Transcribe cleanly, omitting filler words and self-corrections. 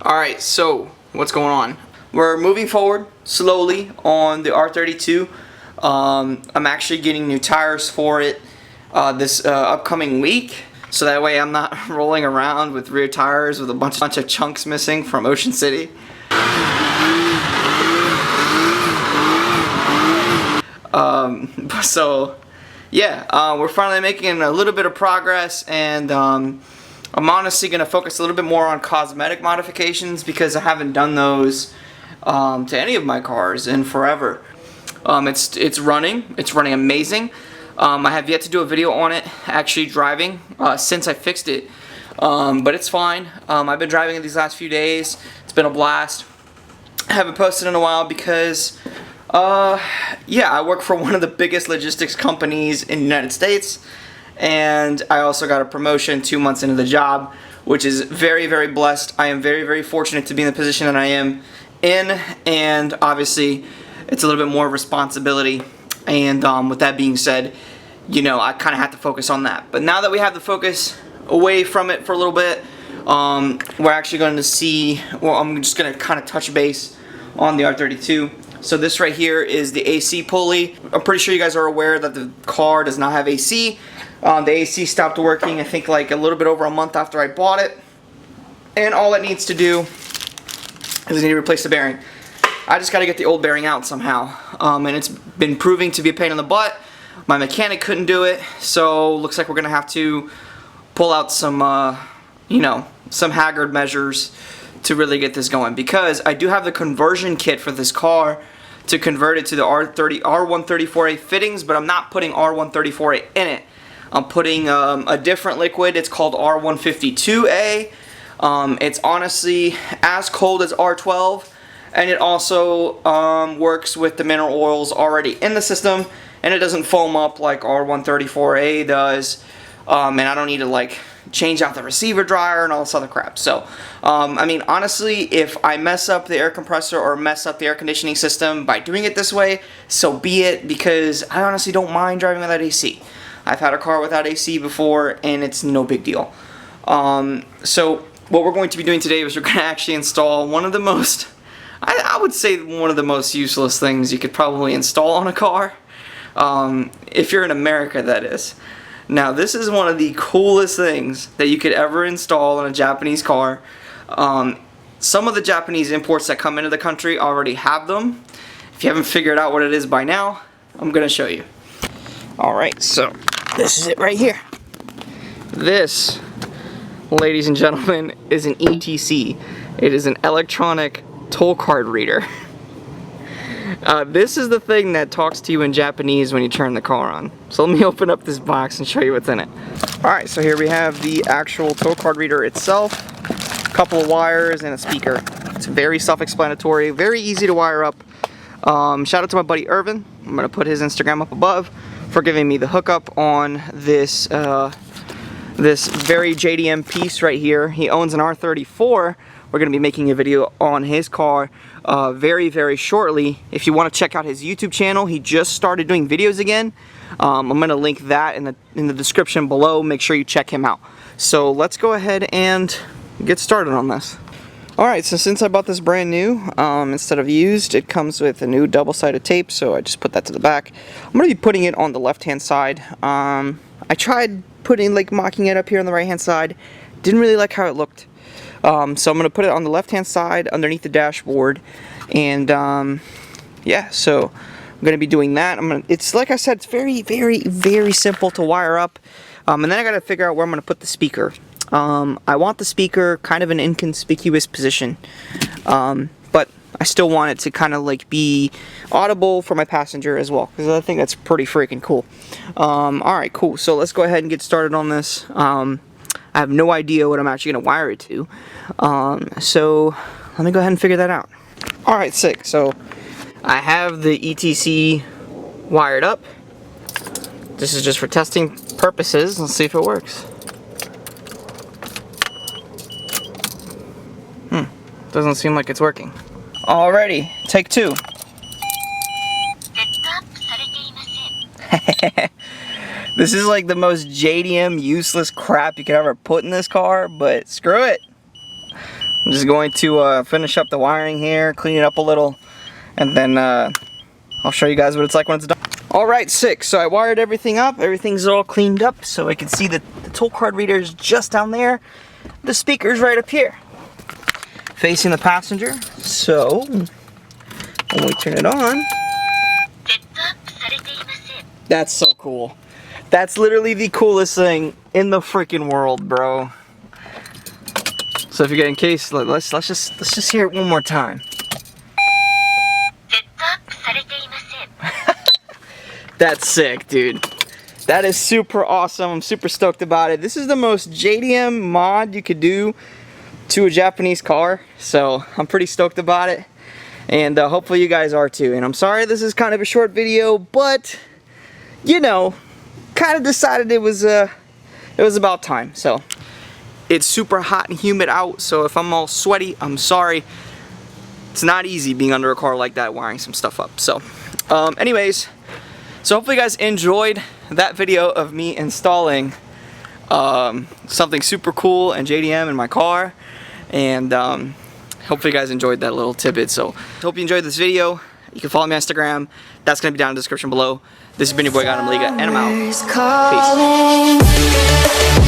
Alright, so what's going on? We're moving forward slowly on the R32. I'm actually getting new tires for it this upcoming week, so that way I'm not rolling around with rear tires with a bunch of chunks missing from Ocean City. So yeah, we're finally making a little bit of progress, and I'm honestly going to focus a little bit more on cosmetic modifications because I haven't done those to any of my cars in forever. It's running amazing. I have yet to do a video on it actually driving since I fixed it, but it's fine. I've been driving it these last few days. It's been a blast. I haven't posted in a while because yeah, I work for one of the biggest logistics companies in the United States, and I also got a promotion 2 months into the job, which is very, very blessed. I am very, very fortunate to be in the position that I am in, and obviously it's a little bit more responsibility, and with that being said, you know, I kind of have to focus on that. But now that we have the focus away from it for a little bit, we're actually going to see, well, I'm just going to kind of touch base on the R32. So this right here is the AC pulley. I'm pretty sure you guys are aware that the car does not have AC. The AC stopped working, I think, like a little bit over a month after I bought it. And all it needs to do is I need to replace the bearing. I just got to get the old bearing out somehow. And it's been proving to be a pain in the butt. My mechanic couldn't do it, so looks like we're going to have to pull out some, you know, some haggard measures to really get this going. Because I do have the conversion kit for this car to convert it to the R134A fittings, but I'm not putting R134A in it. I'm putting a different liquid. It's called R152A. It's honestly as cold as R12, and it also works with the mineral oils already in the system, and it doesn't foam up like R134A does, and I don't need to like change out the receiver dryer and all this other crap. So I mean, honestly, if I mess up the air compressor or mess up the air conditioning system by doing it this way, so be it, because I honestly don't mind driving without AC. I've had a car without AC before, and it's no big deal. So what we're going to be doing today is we're going to actually install one of the most, I would say one of the most useless things you could probably install on a car. If you're in America, that is. Now, this is one of the coolest things that you could ever install in a Japanese car. Some of the Japanese imports that come into the country already have them. If you haven't figured out what it is by now, I'm going to show you. Alright, so this is it right here. This, ladies and gentlemen, is an ETC. It is an electronic toll card reader. This is the thing that talks to you in Japanese when you turn the car on. So let me open up this box and show you what's in it. Alright, so here we have the actual toll card reader itself. A couple of wires and a speaker. It's very self-explanatory, very easy to wire up. Shout out to my buddy Irvin. I'm going to put his Instagram up above for giving me the hookup on this this very JDM piece right here. He owns an R34. We're going to be making a video on his car very, very shortly. If you want to check out his YouTube channel, he just started doing videos again. I'm going to link that in the description below. Make sure you check him out. So let's go ahead and get started on this. Alright, so since I bought this brand new, instead of used, it comes with a new double-sided tape, so I just put that to the back. I'm going to be putting it on the left-hand side. I tried mocking it up here on the right-hand side. Didn't really like how it looked. So I'm going to put it on the left-hand side underneath the dashboard. And, yeah, so I'm going to be doing that. It's, like I said, it's very, very, very simple to wire up. And then I got to figure out where I'm going to put the speaker. I want the speaker kind of an inconspicuous position, but I still want it to kind of like be audible for my passenger as well, because I think that's pretty freaking cool. Alright, cool. So let's go ahead and get started on this. I have no idea what I'm actually going to wire it to, so let me go ahead and figure that out. Alright, sick. So I have the ETC wired up. This is just for testing purposes. Let's see if it works. Doesn't seem like it's working. Alrighty, take two. This is like the most JDM useless crap you could ever put in this car, but screw it. I'm just going to finish up the wiring here, clean it up a little, and then I'll show you guys what it's like when it's done. Alright, sick. So I wired everything up. Everything's all cleaned up, so I can see that the toll card reader is just down there. The speaker's right up here, facing the passenger. So when we turn it on, that's so cool. That's literally the coolest thing in the freaking world, bro. So if you get in case, let's just hear it one more time. That's sick, dude. That is super awesome. I'm super stoked about it. This is the most JDM mod you could do to a Japanese car, so I'm pretty stoked about it, and hopefully you guys are too. And I'm sorry this is kind of a short video, but you know, kind of decided it was about time. So it's super hot and humid out, so if I'm all sweaty, I'm sorry. It's not easy being under a car like that, wiring some stuff up. So anyways, so hopefully you guys enjoyed that video of me installing something super cool and JDM in my car, and hopefully you guys enjoyed that little tidbit. So hope you enjoyed this video. You can follow me on Instagram. That's going to be down in the description below. This has been your boy, Liga, and I'm out. Peace.